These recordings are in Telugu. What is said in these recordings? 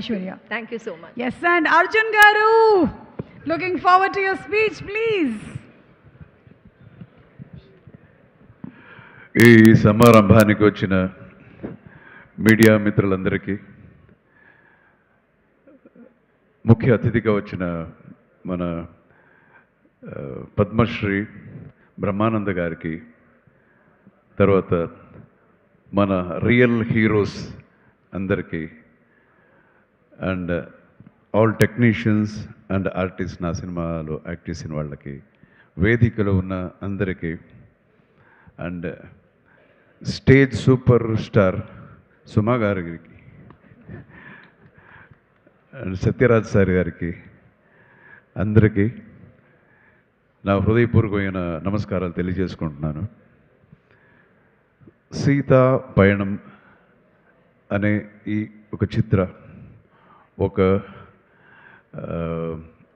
Aishwarya. Thank you so much. Yes, and Arjun Garu, looking forward to your speech, please. ఈ సమారంభానికి వచ్చిన మీడియా మిత్రులందరికీ, ముఖ్య అతిథిగా వచ్చిన మన పద్మశ్రీ బ్రహ్మానంద గారికి, తర్వాత మన రియల్ హీరోస్ అందరికీ, and all technicians and artist, నా సినిమాలో యాక్ట్ చేసిన వాళ్ళకి, వేదికలో ఉన్న అందరికీ, అండ్ స్టేజ్ సూపర్ స్టార్ సుమా గారికి అండ్ సత్యరాజ్ సార్ గారికి, అందరికీ నా హృదయపూర్వకమైన నమస్కారాలు తెలియజేసుకుంటున్నాను. సీతా పయణం అనే ఈ ఒక చిత్ర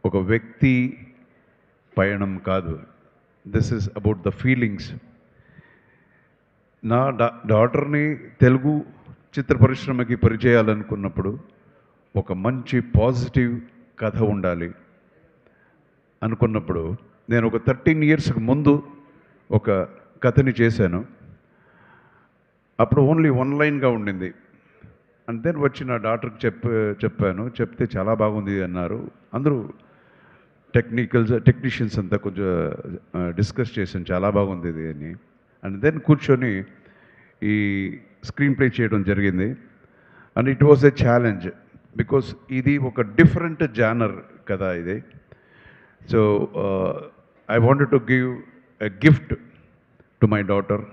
ఒక వ్యక్తి పయణం కాదు. This is about the feelings. నా డాటర్ని తెలుగు చిత్ర పరిశ్రమకి పరిచయాలనుకున్నప్పుడు ఒక మంచి పాజిటివ్ కథ ఉండాలి అనుకున్నప్పుడు నేను ఒక 13 ఇయర్స్కి ముందు ఒక కథని చేశాను. అప్పుడు ఓన్లీ 1 లైన్గా ఉండింది. అండ్ దెన్ వచ్చి నా డాక్టర్కి చెప్పాను. చెప్తే చాలా బాగుంది అన్నారు. అందరూ టెక్నీషియన్స్ అంతా కొంచెం డిస్కస్ చేశాను, చాలా బాగుంది ఇది అని. అండ్ దెన్ కూర్చొని ఈ స్క్రీన్ ప్లే చేయడం జరిగింది. And it was a challenge because ఇది ఒక డిఫరెంట్ జానర్ కదా ఇది. So I wanted to give a gift to my daughter,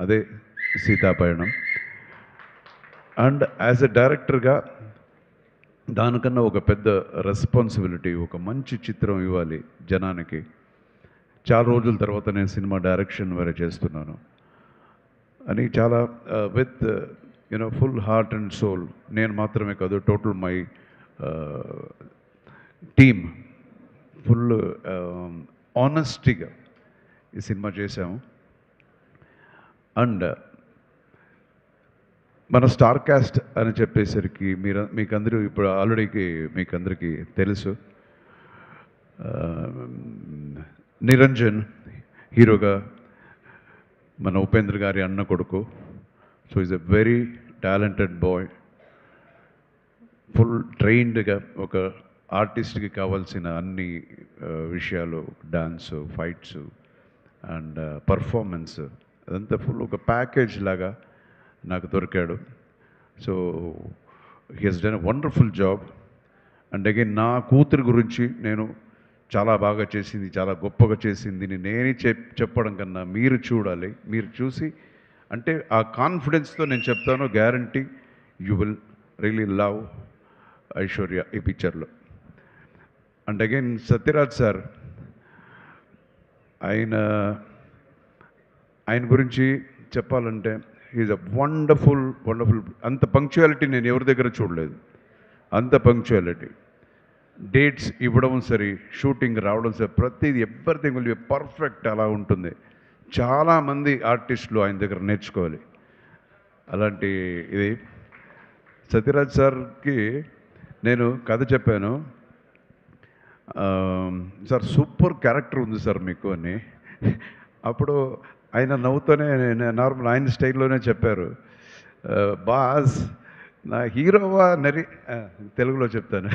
అదే సీతాపయణం. అండ్ యాజ్ ఎ డైరెక్టర్గా దానికన్నా ఒక పెద్ద రెస్పాన్సిబిలిటీ, ఒక మంచి చిత్రం ఇవ్వాలి జనానికి. చాలా రోజుల తర్వాత నేను సినిమా డైరెక్షన్ వేరే చేస్తున్నాను అని చాలా with full heart and soul, నేను మాత్రమే కాదు, టోటల్ మై టీమ్ ఫుల్ ఆనెస్టీగా ఈ సినిమా చేశాము. అండ్ మన స్టార్ కాస్ట్ అని చెప్పేసరికి మీకందరూ ఇప్పుడు ఆల్రెడీ మీకందరికీ తెలుసు. నిరంజన్ హీరోగా, మన ఉపేంద్ర గారి అన్న కొడుకు. So he's a very talented boy, full ట్రైన్డ్గా ఒక ఆర్టిస్ట్కి కావాల్సిన అన్ని విషయాలు, డాన్స్, ఫైట్స్ అండ్ పర్ఫార్మెన్స్, అదంతా ఫుల్ ఒక ప్యాకేజ్ లాగా నాకు దొరికాడు. So he has done a wonderful job. And again నా కూతురు గురించి నేను చాలా బాగా చేసింది, చాలా గొప్పగా చేసింది నేనే చెప్పడం కన్నా మీరు చూడాలి. మీరు చూసి అంటే ఆ కాన్ఫిడెన్స్తో నేను చెప్తాను, guarantee you will really love Aishwarya ఈ పిక్చర్లో. అండ్ అగైన్ సత్యరాజ్ సార్, ఆయన గురించి చెప్పాలంటే ఈజ్ అ వండర్ఫుల్. అంత పంక్చువాలిటీ నేను ఎవరి దగ్గర చూడలేదు. అంత పంక్చువాలిటీ, డేట్స్ ఇవ్వడం సరే, షూటింగ్ రావడం సరే, ప్రతిదీ ఎవ్రీథింగ్ విల్ బి పర్ఫెక్ట్. అలా ఉంటుంది. చాలామంది ఆర్టిస్టులు ఆయన దగ్గర నేర్చుకోవాలి అలాంటి ఇది. సత్యరాజ్ సార్కి నేను కథ చెప్పాను, సార్ సూపర్ క్యారెక్టర్ ఉంది సార్ మీకు అని. అప్పుడు ఆయన నవ్వుతూనే నార్మల్ ఆయన స్టైల్లోనే చెప్పారు, బాస్ నా హీరోవా తెలుగులో చెప్తాను,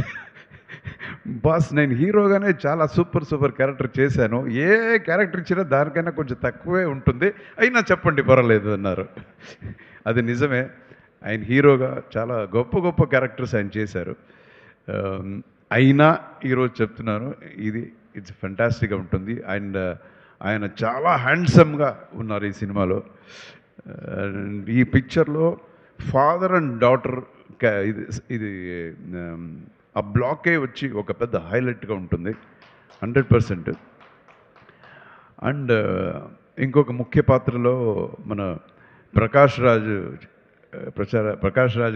బాస్ నేను హీరోగానే చాలా సూపర్ క్యారెక్టర్ చేశాను, ఏ క్యారెక్టర్ ఇచ్చినా దానికైనా కొంచెం తక్కువే ఉంటుంది, అయినా చెప్పండి పర్వాలేదు అన్నారు. అది నిజమే, ఆయన హీరోగా చాలా గొప్ప క్యారెక్టర్స్ ఆయన చేశారు. అయినా ఈరోజు చెప్తున్నాను, ఇట్స్ ఫెంటాస్టిక్గా ఉంటుంది. అండ్ ఆయన చాలా హ్యాండ్సమ్గా ఉన్నారు ఈ సినిమాలో. ఈ పిక్చర్లో ఫాదర్ అండ్ డాటర్ ఇది ఆ బ్లాకే వచ్చి ఒక పెద్ద హైలైట్గా ఉంటుంది 100%. అండ్ ఇంకొక ముఖ్య పాత్రలో మన ప్రకాష్ రాజ్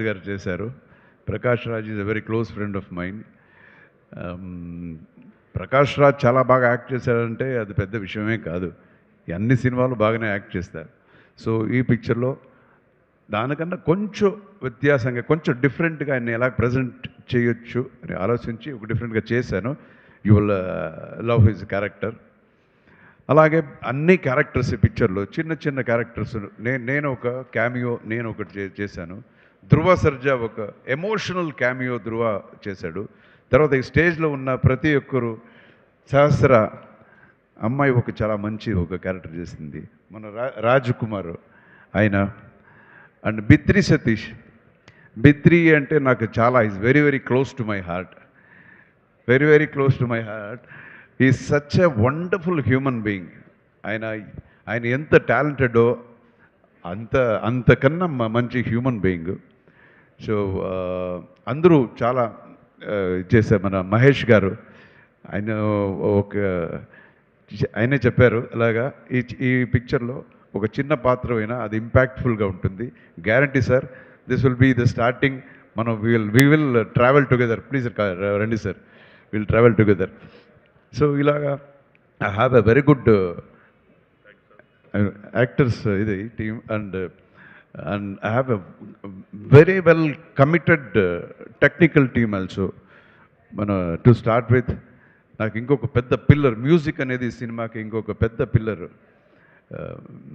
గారు చేశారు. Prakash Raj is a very close friend of mind. Prakash Raj చాలా బాగా యాక్ట్ చేశారంటే అది పెద్ద విషయమే కాదు. అన్ని సినిమాలు బాగానే యాక్ట్ చేస్తారు. సో ఈ పిక్చర్లో దానికన్నా కొంచెం వ్యత్యాసంగా కొంచెం డిఫరెంట్గా ఆయన ఎలా ప్రజెంట్ చేయొచ్చు అని ఆలోచించి ఒక డిఫరెంట్గా చేశాను. You will love his character. అలాగే అన్ని క్యారెక్టర్స్ ఈ పిక్చర్లో చిన్న చిన్న క్యారెక్టర్స్ నేను ఒక క్యామియో నేను ఒకటి చేశాను. ధృవ సర్జా ఒక ఎమోషనల్ క్యామియో ధృవ చేశాడు. తర్వాత ఈ స్టేజ్లో ఉన్న ప్రతి ఒక్కరు సహస్ర అమ్మాయి ఒక చాలా మంచి ఒక క్యారెక్టర్ చేసింది, మన రాజ్ కుమార్ ఆయన. అండ్ బిత్రి సతీష్, బిత్రి అంటే నాకు చాలా is very very close to my heart, very very close to my heart. Is such a wonderful human being. ఆయన ఎంత టాలెంటెడో అంతకన్నా మంచి హ్యూమన్ బీయింగ్. సో అందరూ చాలా చేశారు. మన మహేష్ గారు ఆయన ఆయనే చెప్పారు అలాగా ఈ పిక్చర్లో ఒక చిన్న పాత్ర అయినా అది ఇంపాక్ట్ఫుల్గా ఉంటుంది. Guarantee sir, this will be the starting. మనం we will travel together. Please రండి sir, will travel together. So ఇలాగా I have a very good actors ఇది team. And I have a very well committed technical team also. మన టు స్టార్ట్ విత్ నాకు ఇంకొక పెద్ద పిల్లర్, మ్యూజిక్ అనేది సినిమాకి ఇంకొక పెద్ద పిల్లర్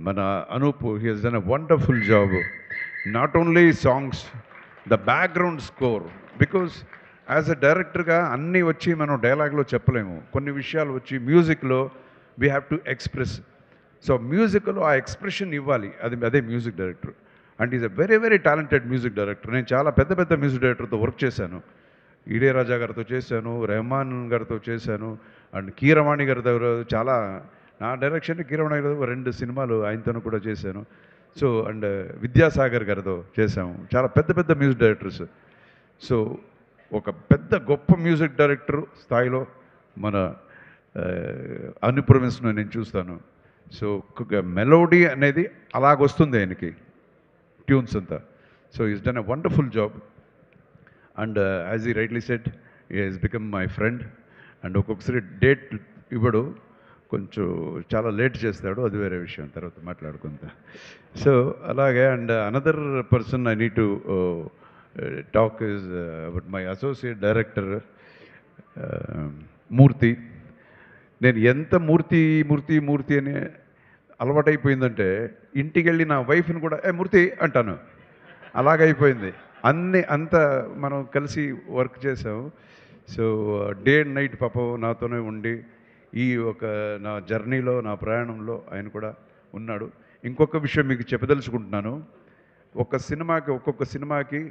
మన Anup. He has done a wonderful job. Not only songs, the background score. Because as a డైరెక్టర్గా అన్నీ వచ్చి మనం డైలాగ్లో చెప్పలేము. కొన్ని విషయాలు వచ్చి మ్యూజిక్లో we have to express. So మ్యూజిక్లో ఆ ఎక్స్ప్రెషన్ ఇవ్వాలి, అదే music director. And is a very very talented music director. నేను చాలా పెద్ద పెద్ద మ్యూజిక్ డైరెక్టర్తో వర్క్ చేశాను. ఇళయరాజా గారితో చేశాను, రెహమాన్ గారితో చేశాను, అండ్ కీరవాణి గారితో చాలా నా డైరెక్షన్ కీరవాణి గారితో 2 సినిమాలు ఆయనతో కూడా చేశాను. సో అండ్ విద్యాసాగర్ గారితో చేశాము. చాలా పెద్ద పెద్ద మ్యూజిక్ డైరెక్టర్స్. సో ఒక పెద్ద గొప్ప మ్యూజిక్ డైరెక్టర్ స్థాయిలో మన అనుప్రమిస్ను నేను చూస్తాను. సో మెలోడీ అనేది అలాగొస్తుంది ఆయనకి, ట్యూన్స్ అంతా. So he's done a wonderful job. And as he rightly said, he has become my friend. And ఒక్కొక్కసారి డేట్ ఇవ్వడు, కొంచెం చాలా లేట్ చేస్తాడు, అది వేరే విషయం, తర్వాత మాట్లాడుకుంటా. సో అలాగే and another person I need to talk is about my associate director Murthy. నేను ఎంత మూర్తి మూర్తి మూర్తి అని అలవాటైపోయిందంటే ఇంటికి వెళ్ళి నా వైఫ్ని కూడా మూర్తి అంటాను, అలాగైపోయింది. అంత మనం కలిసి వర్క్ చేసాము. సో డే అండ్ నైట్ పాపం నాతోనే ఉండి ఈ నా జర్నీలో, నా ప్రయాణంలో ఆయన కూడా ఉన్నాడు. ఇంకొక విషయం మీకు చెప్పదలుచుకుంటున్నాను. ఒక్కొక్క సినిమాకి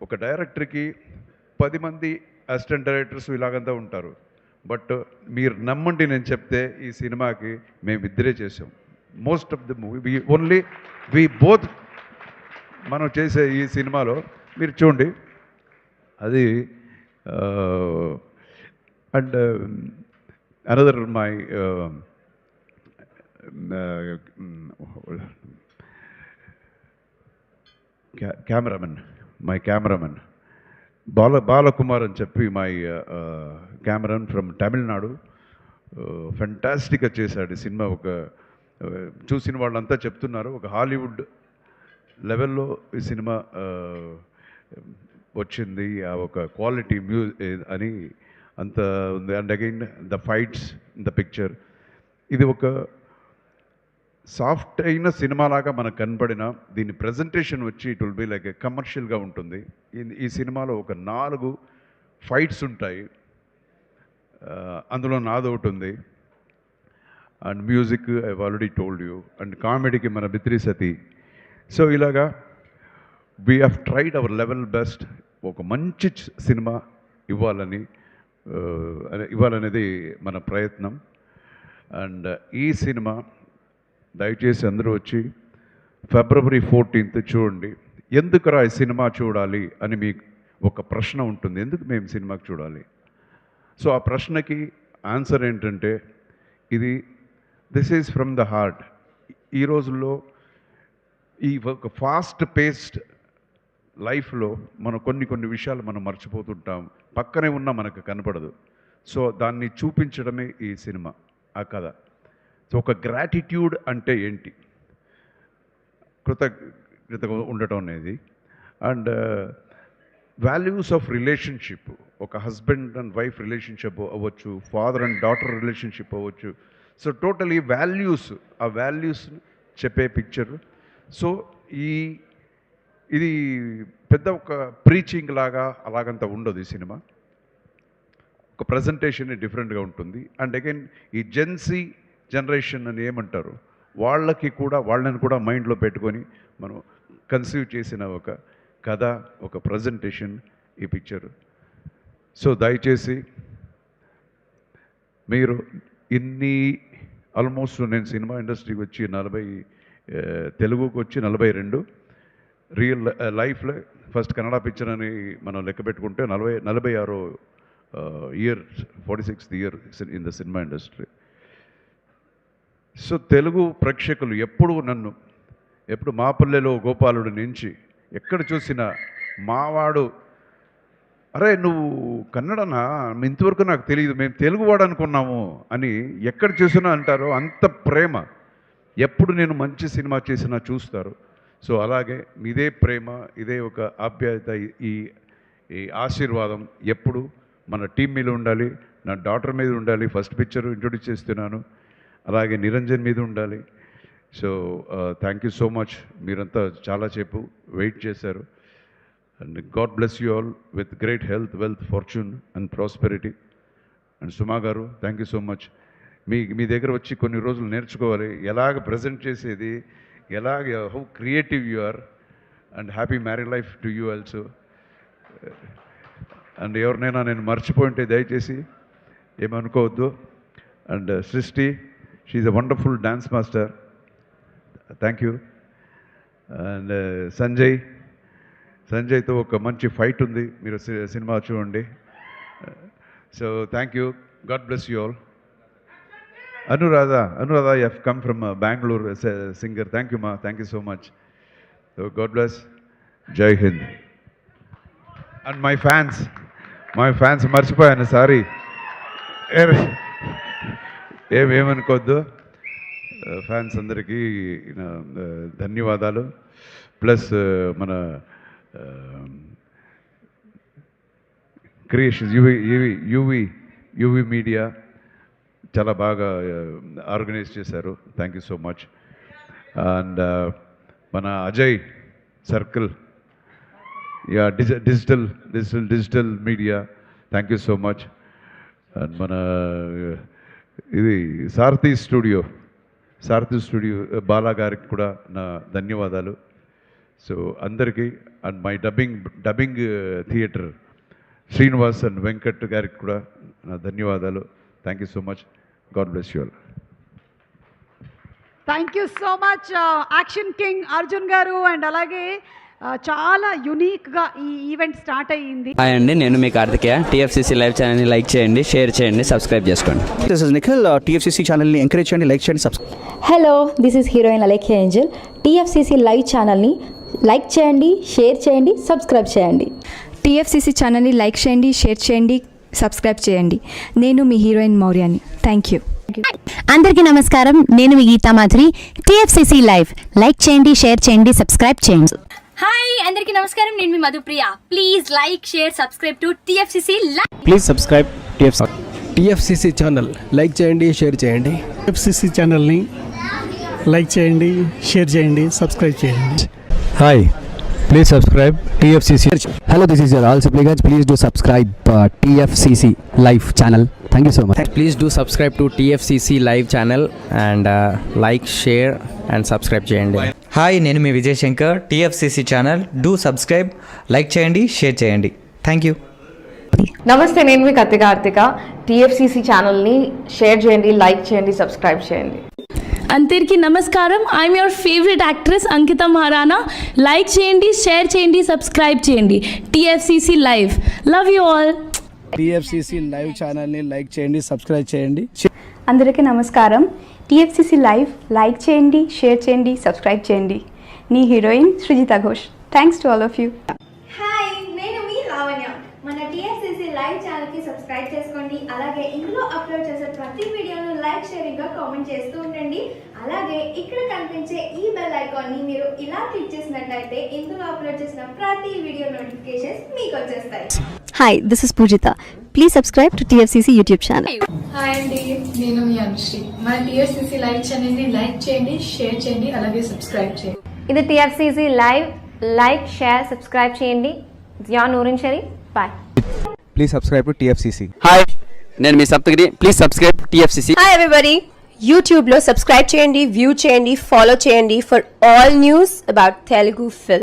ఒక డైరెక్టర్కి 10 మంది అసిస్టెంట్ డైరెక్టర్స్ ఇలాగంతా ఉంటారు. బట్ మీరు నమ్మండి, నేను చెప్తే ఈ సినిమాకి మేమిద్దరే చేసాం. Most of the movie only we both మనం చేసే ఈ సినిమాలో మీరు చూడండి అది. And another my cameraman Balakumar అని చెప్పి మై కెమెరామెన్ ఫ్రమ్ తమిళనాడు. ఫెంటాస్టిక్గా చేశాడు ఈ సినిమా. చూసిన వాళ్ళంతా చెప్తున్నారు ఒక హాలీవుడ్ లెవెల్లో ఈ సినిమా వచ్చింది, ఆ ఒక క్వాలిటీ అని అంత ఉంది. And again the fights in the picture, ఇది ఒక సాఫ్ట్ అయిన సినిమాలాగా మనకు కనపడిన దీని ప్రజెంటేషన్ వచ్చి ఇట్ విల్ బి లైక్ కమర్షియల్గా ఉంటుంది. ఈ సినిమాలో ఒక 4 ఫైట్స్ ఉంటాయి, అందులో నాదొకటి ఉంది. And music I already told you. And కామెడీకి మన బిత్రి సతీ. సో ఇలాగా we have tried our level best ఒక మంచి సినిమా ఇవ్వాలనేది మన ప్రయత్నం. అండ్ ఈ సినిమా దయచేసి అందరూ వచ్చి February 14th చూడండి. ఎందుకురా ఈ సినిమా చూడాలి అని మీకు ఒక ప్రశ్న ఉంటుంది, ఎందుకు మేము సినిమాకి చూడాలి? సో ఆ ప్రశ్నకి ఆన్సర్ ఏంటంటే this is from the heart. ఈ రోజుల్లో ఈ ఒక ఫాస్ట్ పేస్డ్ లైఫ్లో మనం కొన్ని విషయాలు మనం మర్చిపోతుంటాం, పక్కనే ఉన్నా మనకు కనపడదు. సో దాన్ని చూపించడమే ఈ సినిమా, ఆ కథ. సో ఒక గ్రాటిట్యూడ్ అంటే ఏంటి, కృతజ్ఞతగా ఉండటం అనేది. అండ్ వాల్యూస్ ఆఫ్ రిలేషన్షిప్, ఒక హస్బెండ్ అండ్ వైఫ్ రిలేషన్షిప్ అవ్వచ్చు, ఫాదర్ అండ్ డాటర్ రిలేషన్షిప్ అవ్వచ్చు. సో టోటలీ వాల్యూస్, ఆ వాల్యూస్ చెప్పే పిక్చర్. సో ఇది పెద్ద ఒక ప్రీచింగ్ లాగా అలాగంతా ఉండదు ఈ సినిమా. ఒక ప్రజెంటేషన్ డిఫరెంట్గా ఉంటుంది. అండ్ అగైన్ ఈ జెన్సీ జనరేషన్ అని ఏమంటారు, వాళ్ళని కూడా మైండ్లో పెట్టుకొని మనం కన్సీవ్ చేసిన ఒక కథ, ఒక ప్రజెంటేషన్ ఈ పిక్చర్. సో దయచేసి మీరు ఆల్మోస్ట్ నేను సినిమా ఇండస్ట్రీకి వచ్చి తెలుగుకి వచ్చి 42, రియల్ లైఫ్లో ఫస్ట్ కన్నడ పిక్చర్ అని మనం లెక్క పెట్టుకుంటే 46వ year, 46th year in the cinema industry. So Telugu ప్రేక్షకులు ఎప్పుడు మాపల్లెలో గోపాలుడి నుంచి ఎక్కడ చూసినా మావాడు, అరే నువ్వు కన్నడనా, ఇంతవరకు నాకు తెలియదు, మేము తెలుగువాడు అనుకున్నాము అని ఎక్కడ చూసినా అంటారు. అంత ప్రేమ. ఎప్పుడు నేను మంచి సినిమా చేసినా చూస్తారు. సో అలాగే ఇదే ప్రేమ, ఇదే ఒక ఆప్యాయత, ఈ ఆశీర్వాదం ఎప్పుడు మన టీం మీద ఉండాలి, నా డాటర్ మీద ఉండాలి. ఫస్ట్ పిక్చర్ ఇంట్రొడ్యూస్ చేస్తున్నాను, అలాగే నిరంజన్ మీద ఉండాలి. So thank you so much. మీరంతా చాలాసేపు వెయిట్ చేశారు. And God bless you all with great health, wealth, fortune and prosperity. And Suma garu thank you so much. మీ దగ్గర వచ్చి కొన్ని రోజులు నేర్చుకోవాలి ఎలాగ ప్రజెంట్ చేసేది, how creative you are. And happy married life to you also. And ఎవరినైనా నేను మర్చిపోయింటే దయచేసి ఏమనుకోవద్దు. And Srishti, she's a wonderful dance master, thank you. And సంజయ్తో ఒక మంచి ఫైట్ ఉంది, మీరు సినిమా చూడండి. So thank you, God bless you all. Anuradha, you have come from Bengaluru singer. Thank you మా, thank you so much. So God bless, Jai Hind. And my fans మర్చిపోయాను, సారీ, ఏమనుకోవద్దు. ఫ్యాన్స్ అందరికీ ధన్యవాదాలు. ప్లస్ మన క్రియేషన్స్, యూవి మీడియా చాలా బాగా ఆర్గనైజ్ చేశారు. Thank you so much. And మన Ajay circle, yeah, digital media, thank you so much. And మన ఇది సారథి స్టూడియో బాలా గారికి కూడా నా ధన్యవాదాలు. సో అందరికీ. And my dubbing theatre Srinivas and Venkat గారికి కూడా నా ధన్యవాదాలు. Thank you so much. God bless you all. Thank you so much action king Arjun గారు. అండ్ అలాగే చాలా యునీక్గా ఈ ఈవెంట్ స్టార్ట్ అయ్యింది. హాయ్ అండి, నేను మీ కార్తికేయ. టీఎఫ్సీసీ లైవ్ ఛానల్ని లైక్ చేయండి, షేర్ చేయండి, సబ్స్క్రైబ్ చేసుకోండి. This is Nikhil. టీఎఫ్సీసీ ఛానల్ని ఎంకరేజ్ చేయండి, లైక్ చేయండి, subscribe. Hello, this is heroine Alekhya Angel. TFCC live ఛానల్ని లైక్ చేయండి, షేర్ చేయండి, సబ్స్క్రైబ్ చేయండి. టీఎఫ్సీసీ ఛానల్ని లైక్ చేయండి, షేర్ చేయండి, సబ్స్క్రైబ్ చేయండి. నేను మీ హీరోయిన్ మౌర్యాని. Thank you. అందరికీ నమస్కారం, నేను మీ Geetha Madhuri. TFCC live like చేయండి, షేర్ చేయండి, సబ్స్క్రైబ్ చేయండి. హాయ్ అందరికీ నమస్కారం, నేను మీ Madhupriya. Please like, share, subscribe to TFCC live. Please subscribe TFCC channel like చేయండి, షేర్ చేయండి. టీఎఫ్సీసీ ఛానల్ని లైక్ చేయండి, షేర్ చేయండి, సబ్స్క్రైబ్ చేయండి. Hi, please subscribe TFCC. Hello, this is your Rahul Sipligunj. Please do subscribe TFCC live channel. Thank you so much. Please do subscribe to TFCC live channel and like, share and subscribe చేయండి. హాయ్, నేను మీ Vijay Shankar. TFCC channel do subscribe, like చేయండి, షేర్ చేయండి. Thank you. నమస్తే, నేను మీ కార్తిక. టీఎఫ్సీసీ ఛానల్ని షేర్ చేయండి, లైక్ చేయండి, సబ్స్క్రైబ్ చేయండి. అందరికీ నమస్కారం, I'm your favourite actress Ankita Maharana. Like చేయండి, షేర్ చేయండి, సబ్స్క్రైబ్ చేయండి. TFCC live, love you all. TFCC live ఛానల్ని లైక్ చేయండి, సబ్స్క్రైబ్ చేయండి. అందరికీ నమస్కారం. టీఎఫ్సీసీ లైవ్ లైక్ చేయండి, షేర్ చేయండి, సబ్స్క్రైబ్ చేయండి. నీ heroine Srujitha Ghosh. Thanks to all of you. Hi, నేను మీ లావణ్య. మన టీఎఫ్సీసీ లైవ్ ఛానల్కి సబ్స్క్రైబ్ చేసుకోండి. అలాగే ఇందులో అప్లోడ్ చేసే ప్రతి వీడియోను లైక్ షేర్ ఇంకా కామెంట్ చేస్తూ ఉండండి. అలాగే ఇక్కడ కనిపించే ఈ బెల్ ఐకాన్ని మీరు ఇలా క్లిక్ చేసినట్లయితే ఇందులో అప్లోడ్ చేసిన ప్రతి వీడియో నోటిఫికేషన్స్ మీకు వచ్చేస్తాయి. Hi, this is Poojitha. Please subscribe to TFCC YouTube channel. Hi అండి, నేను మీ అనుశ్రీ. మన టీఎఫ్సీసీ లైవ్ ఛానల్ని లైక్ చేయండి, షేర్ చేయండి, అలాగే సబ్స్క్రైబ్ చేయండి. ఇది TFCC live. Like share subscribe చేయండి. Zia Noorin Shari. Bye. Please subscribe to TFCC. Hi, నేను మీ Saptagiri. Please subscribe TFCC. Hi everybody, యూట్యూబ్లో సబ్స్క్రైబ్ చేయండి, వ్యూ చేయండి, ఫాలో చేయండి for all news about Telugu film.